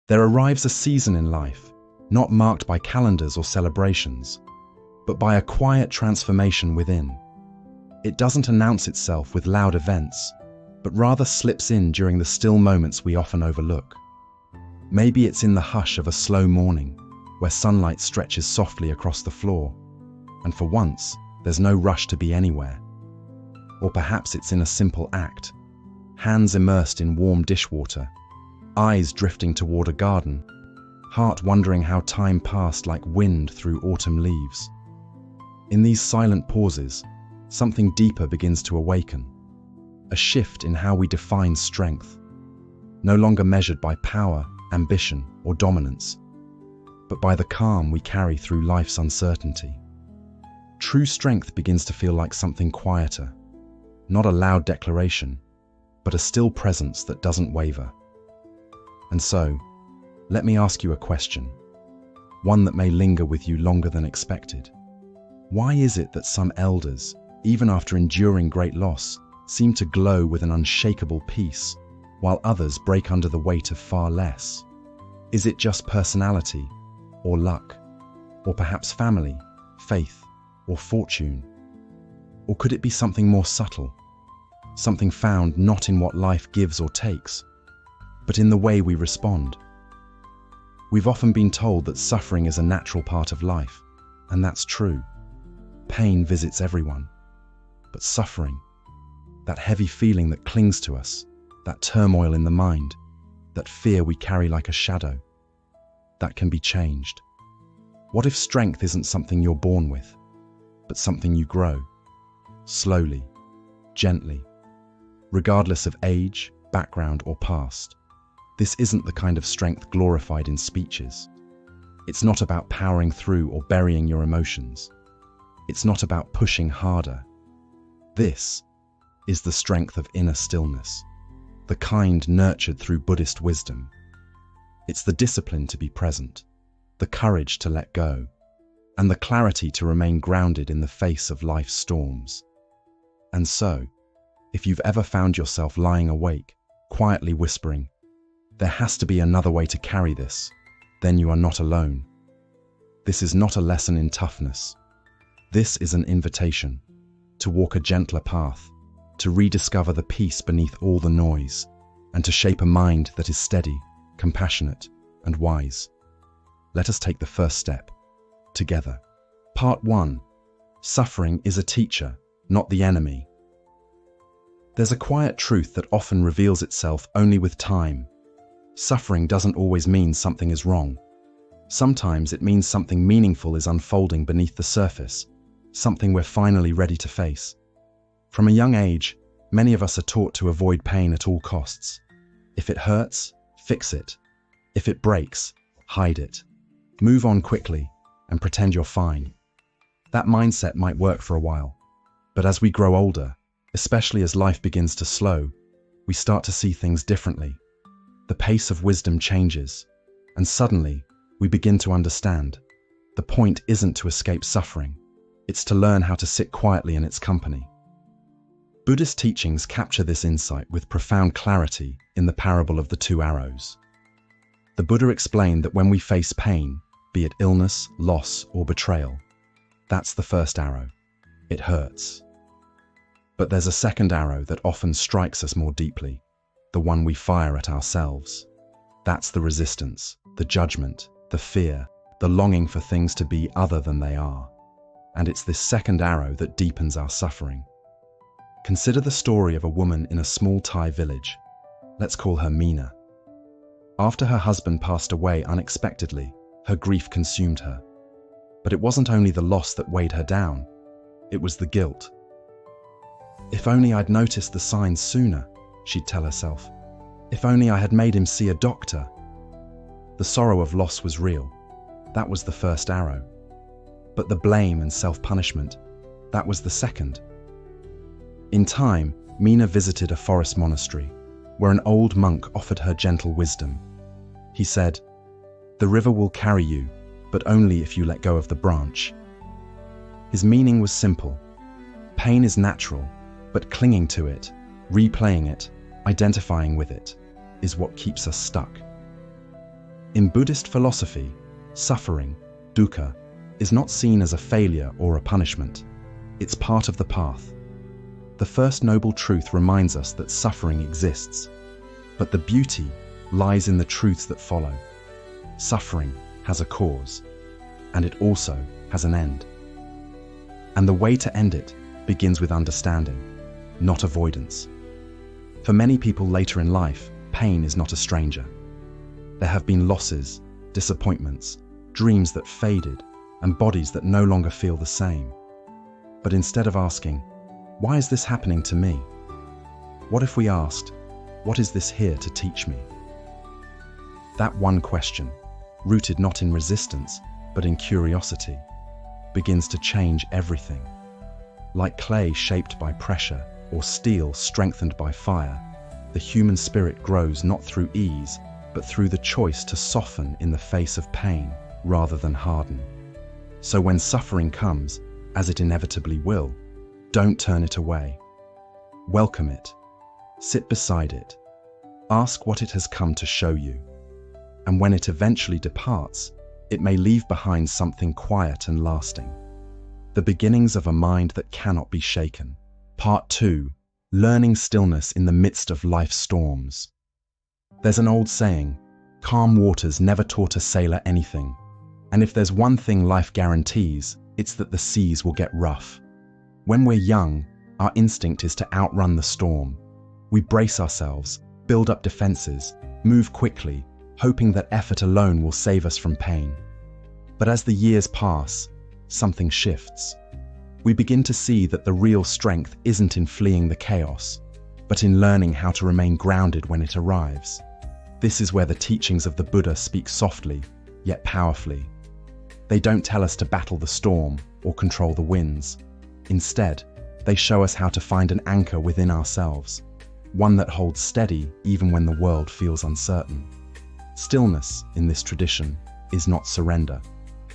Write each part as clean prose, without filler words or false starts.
There arrives a season in life, not marked by calendars or celebrations, but by a quiet transformation within. It doesn't announce itself with loud events, but rather slips in during the still moments we often overlook. Maybe it's in the hush of a slow morning, where sunlight stretches softly across the floor, and for once, there's no rush to be anywhere. Or perhaps it's in a simple act, hands immersed in warm dishwater, eyes drifting toward a garden, heart wondering how time passed like wind through autumn leaves. In these silent pauses, something deeper begins to awaken, a shift in how we define strength, no longer measured by power, ambition, or dominance, but by the calm we carry through life's uncertainty. True strength begins to feel like something quieter, not a loud declaration, but a still presence that doesn't waver. And so, let me ask you a question, one that may linger with you longer than expected. Why is it that some elders, even after enduring great loss, seem to glow with an unshakable peace, while others break under the weight of far less? Is it just personality, or luck, or perhaps family, faith, or fortune? Or could it be something more subtle, something found not in what life gives or takes, but in the way we respond? We've often been told that suffering is a natural part of life, and that's true. Pain visits everyone. But suffering, that heavy feeling that clings to us, that turmoil in the mind, that fear we carry like a shadow, that can be changed. What if strength isn't something you're born with, but something you grow, slowly, gently, regardless of age, background, or past? This isn't the kind of strength glorified in speeches. It's not about powering through or burying your emotions. It's not about pushing harder. This is the strength of inner stillness, the kind nurtured through Buddhist wisdom. It's the discipline to be present, the courage to let go, and the clarity to remain grounded in the face of life's storms. And so, if you've ever found yourself lying awake, quietly whispering, "There has to be another way to carry this," then you are not alone. This is not a lesson in toughness. This is an invitation to walk a gentler path, to rediscover the peace beneath all the noise, and to shape a mind that is steady, compassionate, and wise. Let us take the first step, together. Part 1. Suffering is a teacher, not the enemy. There's a quiet truth that often reveals itself only with time. Suffering doesn't always mean something is wrong. Sometimes it means something meaningful is unfolding beneath the surface, something we're finally ready to face. From a young age, many of us are taught to avoid pain at all costs. If it hurts, fix it. If it breaks, hide it. Move on quickly and pretend you're fine. That mindset might work for a while, but as we grow older, especially as life begins to slow, we start to see things differently. The pace of wisdom changes, and suddenly we begin to understand. The point isn't to escape suffering. It's to learn how to sit quietly in its company. Buddhist teachings capture this insight with profound clarity in the parable of the two arrows. The Buddha explained that when we face pain, be it illness, loss, or betrayal, that's the first arrow. It hurts. But there's a second arrow that often strikes us more deeply, the one we fire at ourselves. That's the resistance, the judgment, the fear, the longing for things to be other than they are. And it's this second arrow that deepens our suffering. Consider the story of a woman in a small Thai village. Let's call her Meena. After her husband passed away unexpectedly, her grief consumed her. But it wasn't only the loss that weighed her down, it was the guilt. If only I'd noticed the signs sooner, she'd tell herself. If only I had made him see a doctor. The sorrow of loss was real. That was the first arrow. But the blame and self-punishment, that was the second. In time, Meena visited a forest monastery, where an old monk offered her gentle wisdom. He said, "The river will carry you, but only if you let go of the branch." His meaning was simple. Pain is natural, but clinging to it, replaying it, identifying with it, is what keeps us stuck. Buddhist philosophy, suffering, dukkha, is not seen as a failure or a punishment. It's part of the path. The First Noble Truth reminds us that suffering exists, but the beauty lies in the truths that follow. Suffering has a cause, and it also has an end. And the way to end it begins with understanding, not avoidance. For many people later in life, pain is not a stranger. There have been losses, disappointments, dreams that faded, and bodies that no longer feel the same. But instead of asking, "Why is this happening to me?" what if we asked, "What is this here to teach me?" That one question, rooted not in resistance, but in curiosity, begins to change everything. Like clay shaped by pressure, or steel strengthened by fire, the human spirit grows not through ease, but through the choice to soften in the face of pain rather than harden. So when suffering comes, as it inevitably will, don't turn it away. Welcome it. Sit beside it. Ask what it has come to show you. And when it eventually departs, it may leave behind something quiet and lasting. The beginnings of a mind that cannot be shaken. Part 2. Learning stillness in the midst of life's storms. There's an old saying, calm waters never taught a sailor anything. And if there's one thing life guarantees, it's that the seas will get rough. When we're young, our instinct is to outrun the storm. We brace ourselves, build up defenses, move quickly, hoping that effort alone will save us from pain. But as the years pass, something shifts. We begin to see that the real strength isn't in fleeing the chaos, but in learning how to remain grounded when it arrives. This is where the teachings of the Buddha speak softly, yet powerfully. They don't tell us to battle the storm or control the winds. Instead, they show us how to find an anchor within ourselves, one that holds steady even when the world feels uncertain. Stillness, in this tradition, is not surrender.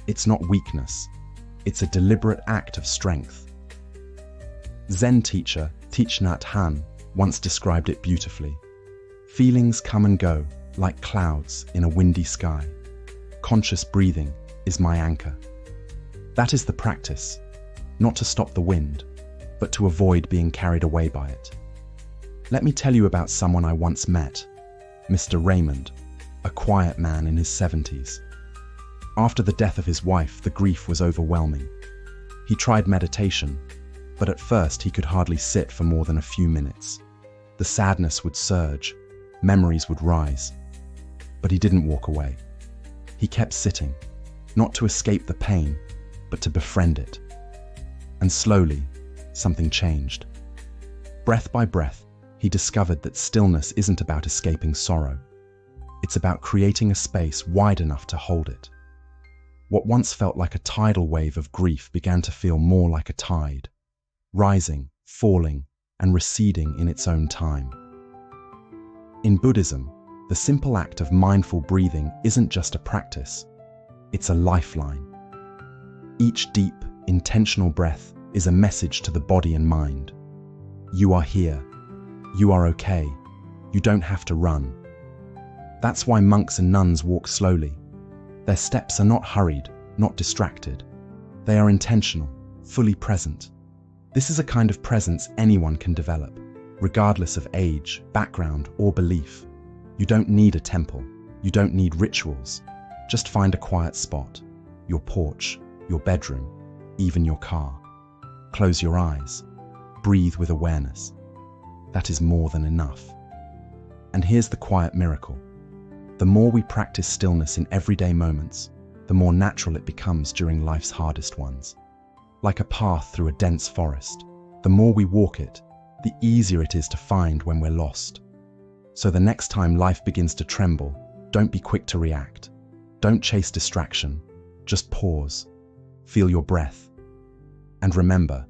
It's not weakness. It's a deliberate act of strength. Zen teacher Thich Nhat Hanh once described it beautifully. Feelings come and go like clouds in a windy sky. Conscious breathing is my anchor. That is the practice, not to stop the wind, but to avoid being carried away by it. Let me tell you about someone I once met, Mr. Raymond, a quiet man in his 70s. After the death of his wife, the grief was overwhelming. He tried meditation, but at first he could hardly sit for more than a few minutes. The sadness would surge, memories would rise. But he didn't walk away. He kept sitting, not to escape the pain, but to befriend it. And slowly, something changed. Breath by breath, he discovered that stillness isn't about escaping sorrow. It's about creating a space wide enough to hold it. What once felt like a tidal wave of grief began to feel more like a tide, rising, falling, and receding in its own time. In Buddhism, the simple act of mindful breathing isn't just a practice, it's a lifeline. Each deep, intentional breath is a message to the body and mind. You are here. You are okay. You don't have to run. That's why monks and nuns walk slowly. Their steps are not hurried, not distracted. They are intentional, fully present. This is a kind of presence anyone can develop, regardless of age, background, or belief. You don't need a temple. You don't need rituals. Just find a quiet spot, your porch, your bedroom, even your car. Close your eyes. Breathe with awareness. That is more than enough. And here's the quiet miracle. The more we practice stillness in everyday moments, the more natural it becomes during life's hardest ones. Like a path through a dense forest, the more we walk it, the easier it is to find when we're lost. So the next time life begins to tremble, don't be quick to react. Don't chase distraction. Just pause. Feel your breath. And remember,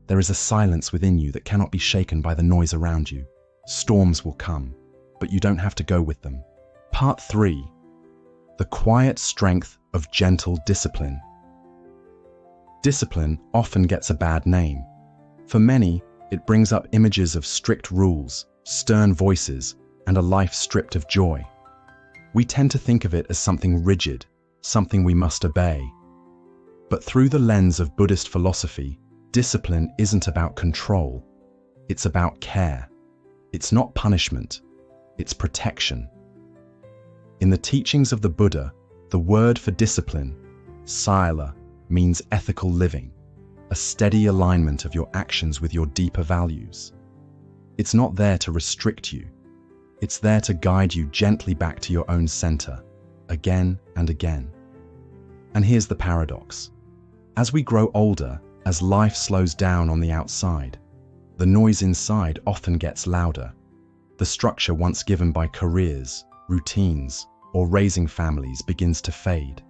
there is a silence within you that cannot be shaken by the noise around you. Storms will come, but you don't have to go with them. Part 3. The quiet strength of gentle discipline. Discipline often gets a bad name. For many, it brings up images of strict rules, stern voices, and a life stripped of joy. We tend to think of it as something rigid, something we must obey. But through the lens of Buddhist philosophy, discipline isn't about control. It's about care. It's not punishment. It's protection. In the teachings of the Buddha, the word for discipline, sila, means ethical living, a steady alignment of your actions with your deeper values. It's not there to restrict you. It's there to guide you gently back to your own center, again and again. And here's the paradox. As we grow older, as life slows down on the outside, the noise inside often gets louder. The structure once given by careers, routines, or raising families begins to fade.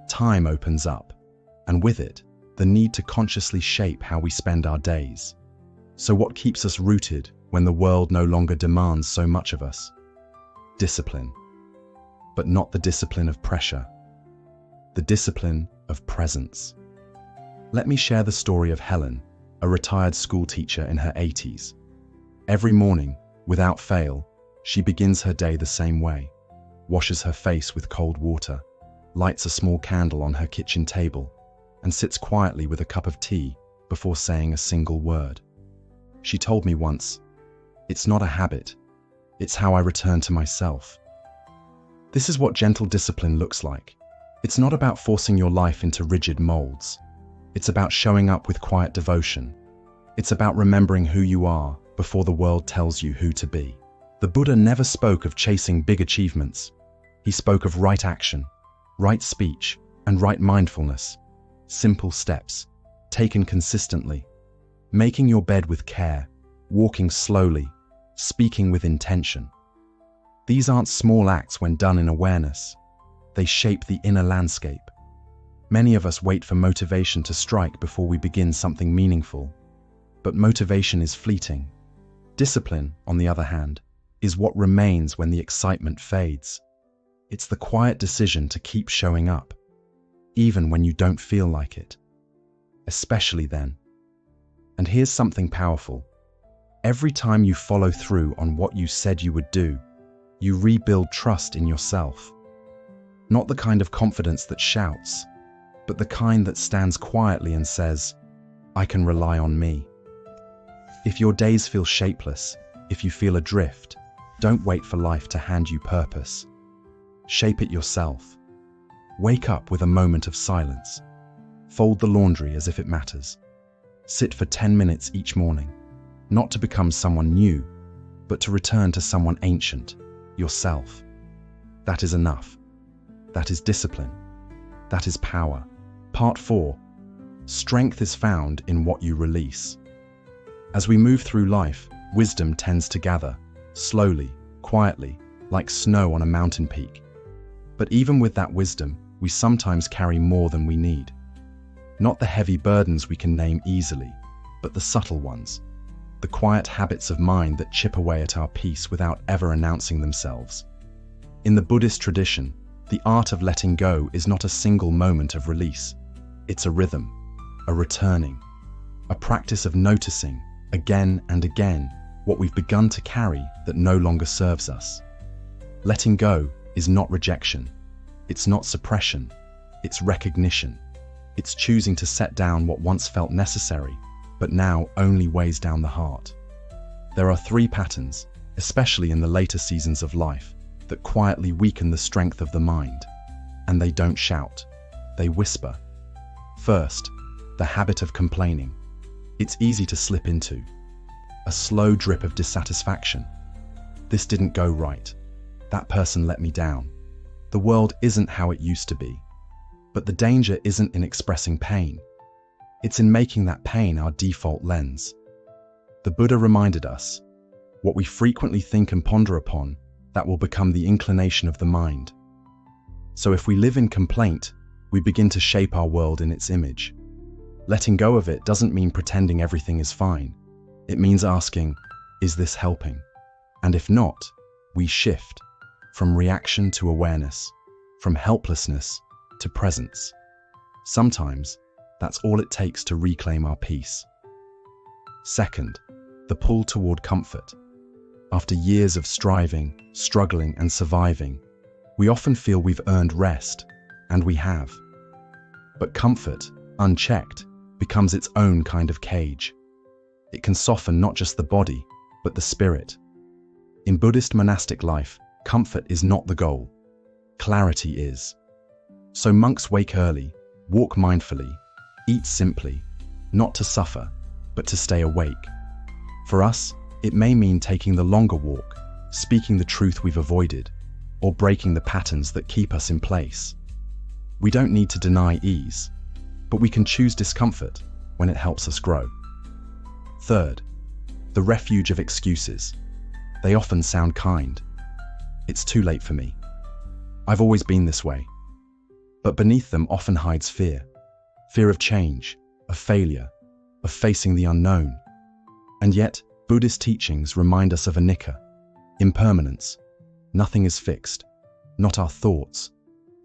Time opens up, and with it, the need to consciously shape how we spend our days. So what keeps us rooted when the world no longer demands so much of us? Discipline. But not the discipline of pressure. The discipline of presence. Let me share the story of Helen, a retired school teacher in her 80s. Every morning, without fail, she begins her day the same way, washes her face with cold water, lights a small candle on her kitchen table, and sits quietly with a cup of tea before saying a single word. She told me once, "It's not a habit, it's how I return to myself." This is what gentle discipline looks like. It's not about forcing your life into rigid molds. It's about showing up with quiet devotion. It's about remembering who you are before the world tells you who to be. The Buddha never spoke of chasing big achievements. He spoke of right action, right speech, and right mindfulness. Simple steps, taken consistently. Making your bed with care, walking slowly, speaking with intention. These aren't small acts when done in awareness. They shape the inner landscape. Many of us wait for motivation to strike before we begin something meaningful. But motivation is fleeting. Discipline, on the other hand, is what remains when the excitement fades. It's the quiet decision to keep showing up, even when you don't feel like it. Especially then. And here's something powerful. Every time you follow through on what you said you would do, you rebuild trust in yourself. Not the kind of confidence that shouts, but the kind that stands quietly and says, "I can rely on me." If your days feel shapeless, if you feel adrift, don't wait for life to hand you purpose. Shape it yourself. Wake up with a moment of silence. Fold the laundry as if it matters. Sit for 10 minutes each morning, not to become someone new, but to return to someone ancient, yourself. That is enough. That is discipline. That is power. Part 4. Strength is found in what you release. As we move through life, wisdom tends to gather, slowly, quietly, like snow on a mountain peak. But even with that wisdom, we sometimes carry more than we need. Not the heavy burdens we can name easily, but the subtle ones. The quiet habits of mind that chip away at our peace without ever announcing themselves. In the Buddhist tradition, the art of letting go is not a single moment of release. It's a rhythm, a returning, a practice of noticing, again and again, what we've begun to carry that no longer serves us. Letting go is not rejection. It's not suppression. It's recognition. It's choosing to set down what once felt necessary, but now only weighs down the heart. There are 3 patterns, especially in the later seasons of life, that quietly weaken the strength of the mind. And they don't shout, they whisper. First, the habit of complaining. It's easy to slip into. A slow drip of dissatisfaction. This didn't go right. That person let me down. The world isn't how it used to be. But the danger isn't in expressing pain. It's in making that pain our default lens. The Buddha reminded us, what we frequently think and ponder upon, that will become the inclination of the mind. So if we live in complaint, we begin to shape our world in its image. Letting go of it doesn't mean pretending everything is fine. It means asking, is this helping? And if not, we shift from reaction to awareness, from helplessness to presence. Sometimes, that's all it takes to reclaim our peace. Second, the pull toward comfort. After years of striving, struggling, and surviving, We often feel we've earned rest, and we have. But comfort, unchecked, becomes its own kind of cage. It can soften not just the body, but the spirit. In Buddhist monastic life, comfort is not the goal. Clarity is. So monks wake early, walk mindfully, eat simply, not to suffer, but to stay awake. For us, it may mean taking the longer walk, speaking the truth we've avoided, or breaking the patterns that keep us in place. We don't need to deny ease, but we can choose discomfort when it helps us grow. Third, the refuge of excuses. They often sound kind. It's too late for me. I've always been this way. But beneath them often hides fear. Fear of change, of failure, of facing the unknown. And yet, Buddhist teachings remind us of anicca, impermanence. Nothing is fixed. Not our thoughts,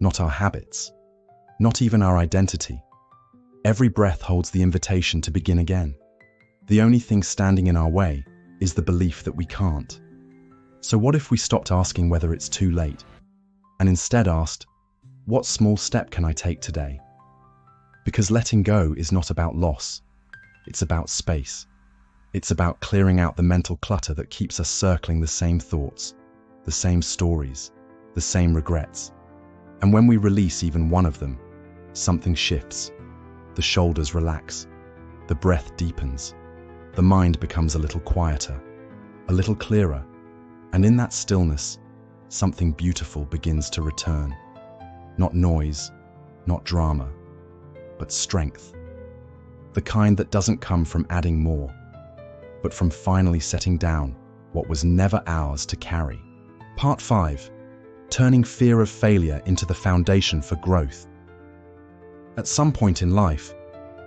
not our habits, not even our identity. Every breath holds the invitation to begin again. The only thing standing in our way is the belief that we can't. So what if we stopped asking whether it's too late, and instead asked, what small step can I take today? Because letting go is not about loss. It's about space. It's about clearing out the mental clutter that keeps us circling the same thoughts, the same stories, the same regrets. And when we release even one of them, something shifts. The shoulders relax. The breath deepens. The mind becomes a little quieter, a little clearer. And in that stillness, something beautiful begins to return. Not noise, not drama, but strength. The kind that doesn't come from adding more, but from finally setting down what was never ours to carry. Part 5. Turning fear of failure into the foundation for growth. At some point in life,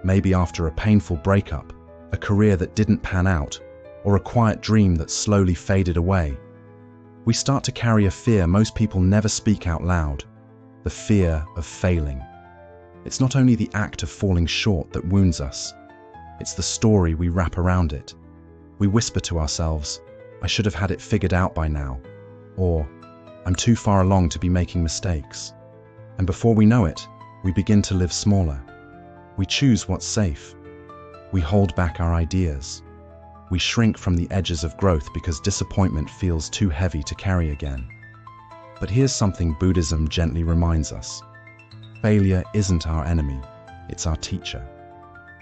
maybe after a painful breakup, a career that didn't pan out, or a quiet dream that slowly faded away, we start to carry a fear most people never speak out loud, the fear of failing. It's not only the act of falling short that wounds us, it's the story we wrap around it. We whisper to ourselves, I should have had it figured out by now, or I'm too far along to be making mistakes. And before we know it, we begin to live smaller. We choose what's safe. We hold back our ideas. We shrink from the edges of growth because disappointment feels too heavy to carry again. But here's something Buddhism gently reminds us. Failure isn't our enemy, it's our teacher.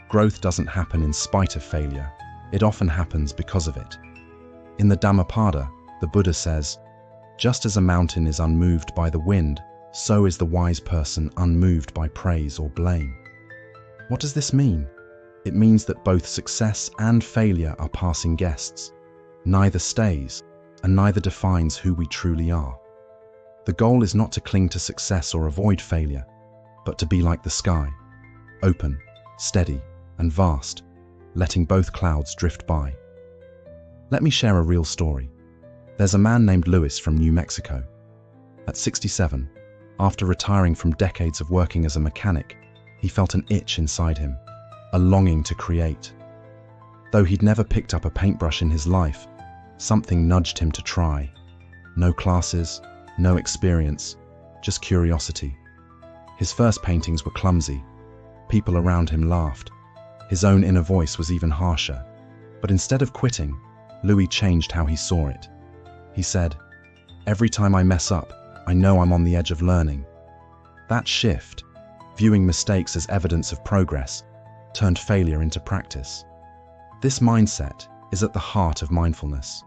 Growth doesn't happen in spite of failure, it often happens because of it. In the Dhammapada, the Buddha says, just as a mountain is unmoved by the wind, so is the wise person unmoved by praise or blame. What does this mean? It means that both success and failure are passing guests. Neither stays, and neither defines who we truly are. The goal is not to cling to success or avoid failure, but to be like the sky, open, steady, and vast, letting both clouds drift by. Let me share a real story. There's a man named Louis from New Mexico. At 67, after retiring from decades of working as a mechanic, he felt an itch inside him, a longing to create. Though he'd never picked up a paintbrush in his life, something nudged him to try. No classes, no experience, just curiosity. His first paintings were clumsy. People around him laughed. His own inner voice was even harsher. But instead of quitting, Louis changed how he saw it. He said, every time I mess up, I know I'm on the edge of learning. That shift, viewing mistakes as evidence of progress, turned failure into practice. This mindset is at the heart of mindfulness.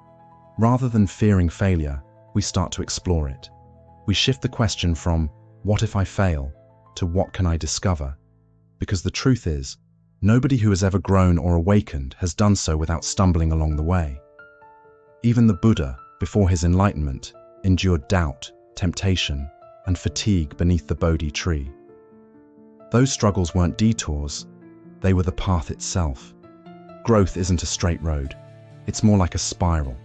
Rather than fearing failure, we start to explore it. We shift the question from, what if I fail, to what can I discover? Because the truth is, nobody who has ever grown or awakened has done so without stumbling along the way. Even the Buddha, before his enlightenment, endured doubt, temptation, and fatigue beneath the Bodhi tree. Those struggles weren't detours, they were the path itself. Growth isn't a straight road, it's more like a spiral.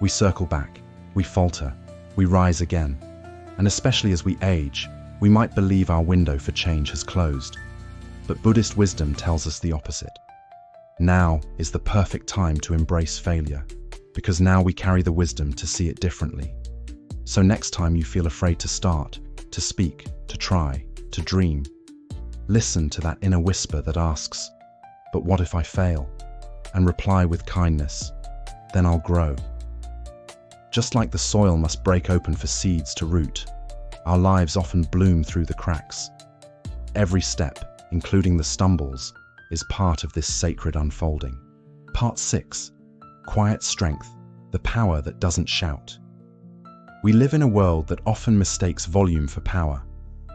We circle back, we falter, we rise again, and especially as we age, we might believe our window for change has closed. But Buddhist wisdom tells us the opposite. Now is the perfect time to embrace failure, because now we carry the wisdom to see it differently. So next time you feel afraid to start, to speak, to try, to dream, listen to that inner whisper that asks, "But what if I fail?" and reply with kindness, "Then I'll grow." Just like the soil must break open for seeds to root, our lives often bloom through the cracks. Every step, including the stumbles, is part of this sacred unfolding. Part 6. Quiet strength, the power that doesn't shout. We live in a world that often mistakes volume for power,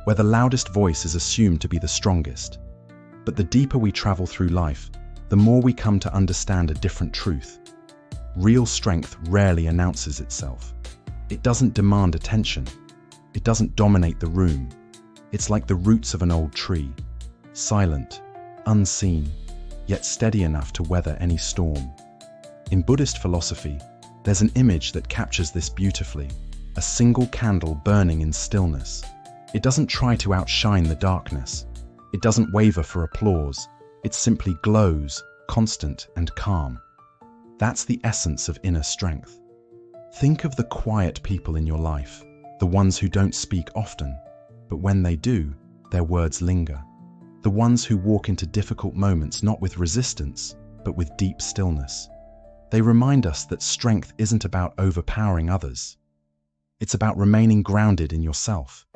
where the loudest voice is assumed to be the strongest. But the deeper we travel through life, the more we come to understand a different truth. Real strength rarely announces itself. It doesn't demand attention. It doesn't dominate the room. It's like the roots of an old tree, silent, unseen, yet steady enough to weather any storm. In Buddhist philosophy, there's an image that captures this beautifully: a single candle burning in stillness. It doesn't try to outshine the darkness. It doesn't waver for applause. It simply glows, constant and calm. That's the essence of inner strength. Think of the quiet people in your life, the ones who don't speak often, but when they do, their words linger. The ones who walk into difficult moments not with resistance, but with deep stillness. They remind us that strength isn't about overpowering others. It's about remaining grounded in yourself.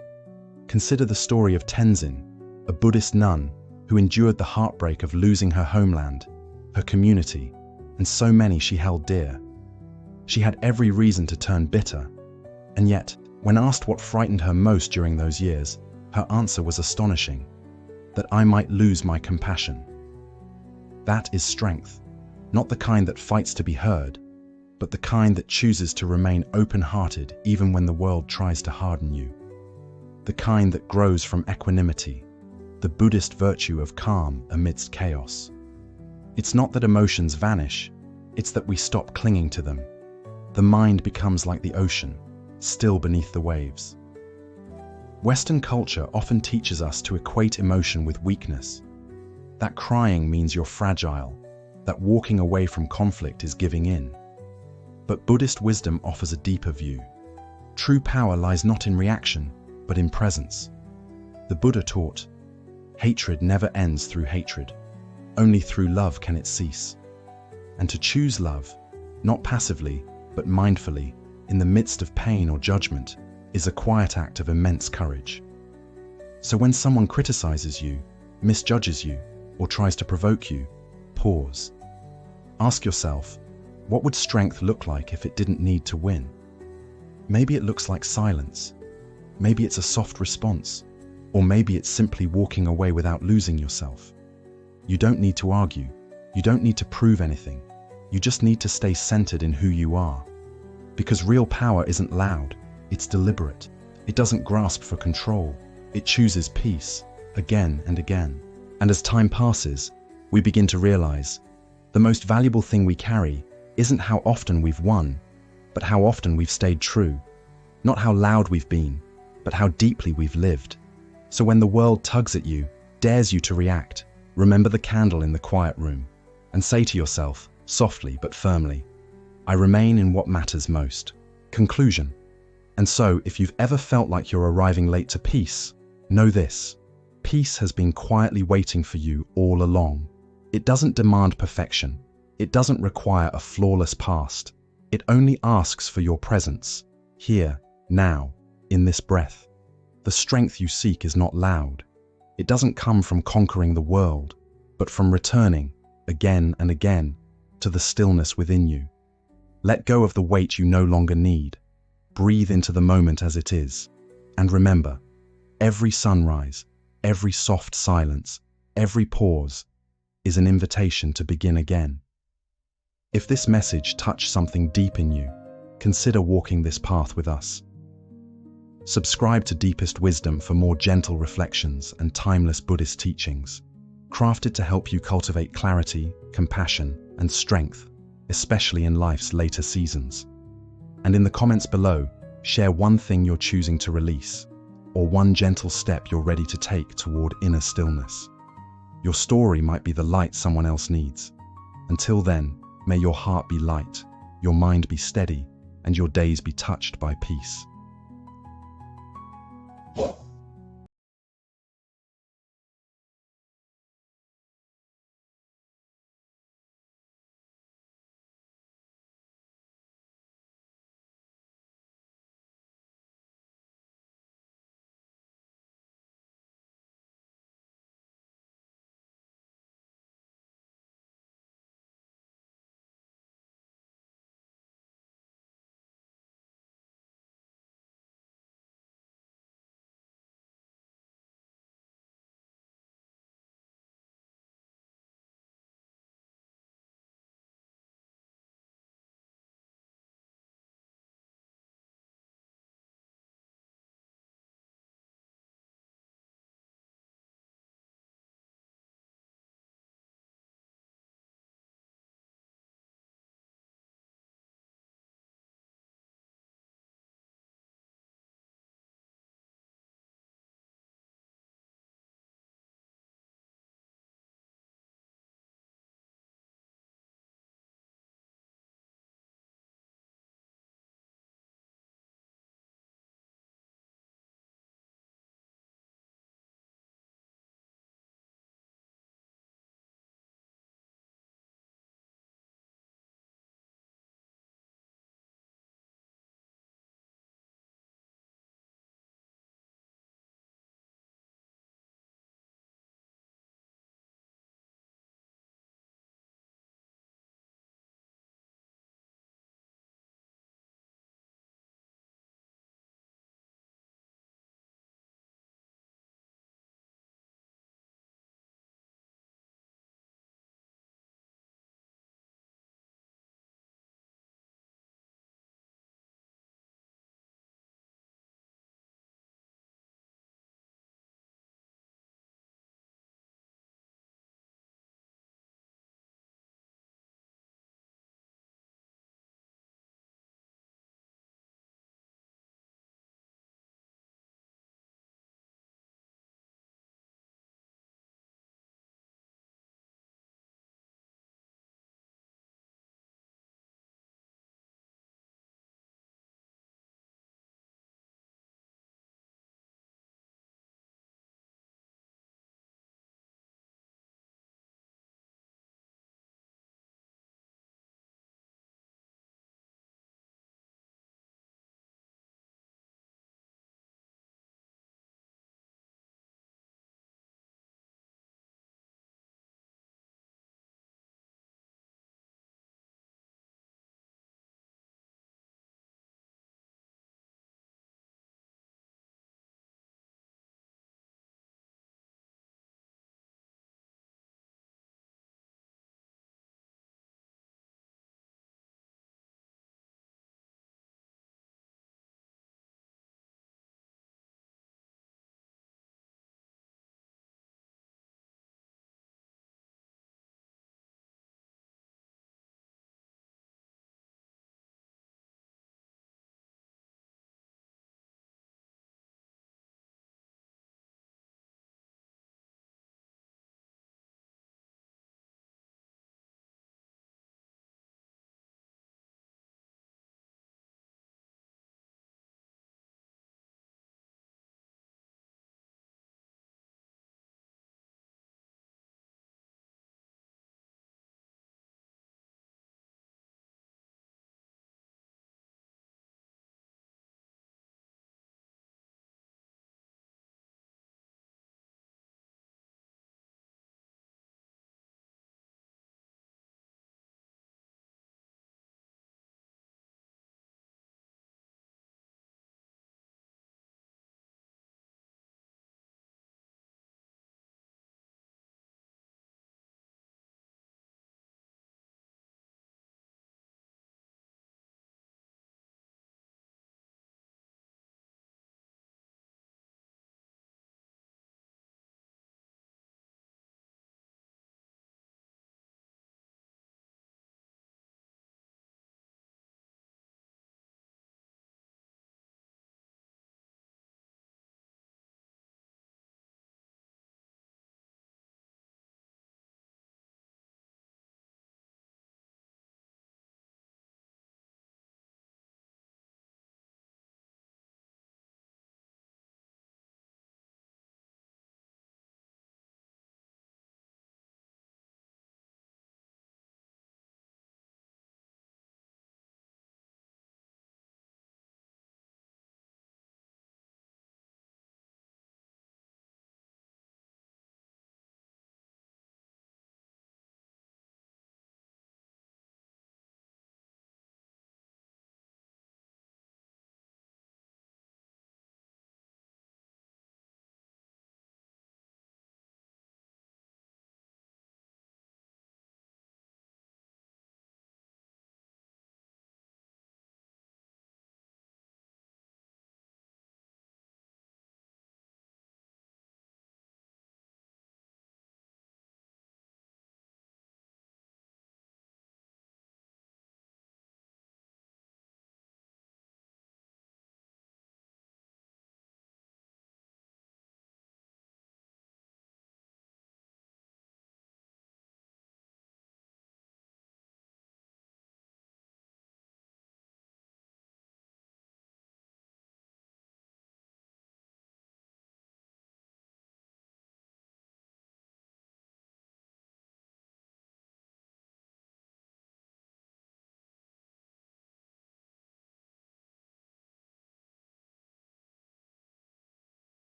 Consider the story of Tenzin, a Buddhist nun who endured the heartbreak of losing her homeland, her community, and so many she held dear. She had every reason to turn bitter, and yet, when asked what frightened her most during those years, her answer was astonishing: that I might lose my compassion. That is strength, not the kind that fights to be heard, but the kind that chooses to remain open-hearted even when the world tries to harden you. The kind that grows from equanimity, the Buddhist virtue of calm amidst chaos. It's not that emotions vanish, it's that we stop clinging to them. The mind becomes like the ocean, still beneath the waves. Western culture often teaches us to equate emotion with weakness. That crying means you're fragile, that walking away from conflict is giving in. But Buddhist wisdom offers a deeper view. True power lies not in reaction, but in presence. The Buddha taught, hatred never ends through hatred. Only through love can it cease. And to choose love, not passively, but mindfully, in the midst of pain or judgment, is a quiet act of immense courage. So when someone criticizes you, misjudges you, or tries to provoke you, pause. Ask yourself, what would strength look like if it didn't need to win? Maybe it looks like silence. Maybe it's a soft response. Or maybe it's simply walking away without losing yourself. You don't need to argue. You don't need to prove anything. You just need to stay centered in who you are. Because real power isn't loud. It's deliberate. It doesn't grasp for control. It chooses peace, again and again. And as time passes, we begin to realize the most valuable thing we carry isn't how often we've won, but how often we've stayed true. Not how loud we've been, but how deeply we've lived. So when the world tugs at you, dares you to react, remember the candle in the quiet room and say to yourself, softly but firmly, I remain in what matters most. Conclusion. And so, if you've ever felt like you're arriving late to peace, know this: peace has been quietly waiting for you all along. It doesn't demand perfection. It doesn't require a flawless past. It only asks for your presence, here, now, in this breath. The strength you seek is not loud. It doesn't come from conquering the world, but from returning, again and again, to the stillness within you. Let go of the weight you no longer need. Breathe into the moment as it is. And remember, every sunrise, every soft silence, every pause is an invitation to begin again. If this message touched something deep in you, consider walking this path with us. Subscribe to Deepest Wisdom for more gentle reflections and timeless Buddhist teachings, crafted to help you cultivate clarity, compassion, and strength, especially in life's later seasons. And in the comments below, share one thing you're choosing to release, or one gentle step you're ready to take toward inner stillness. Your story might be the light someone else needs. Until then, may your heart be light, your mind be steady, and your days be touched by peace.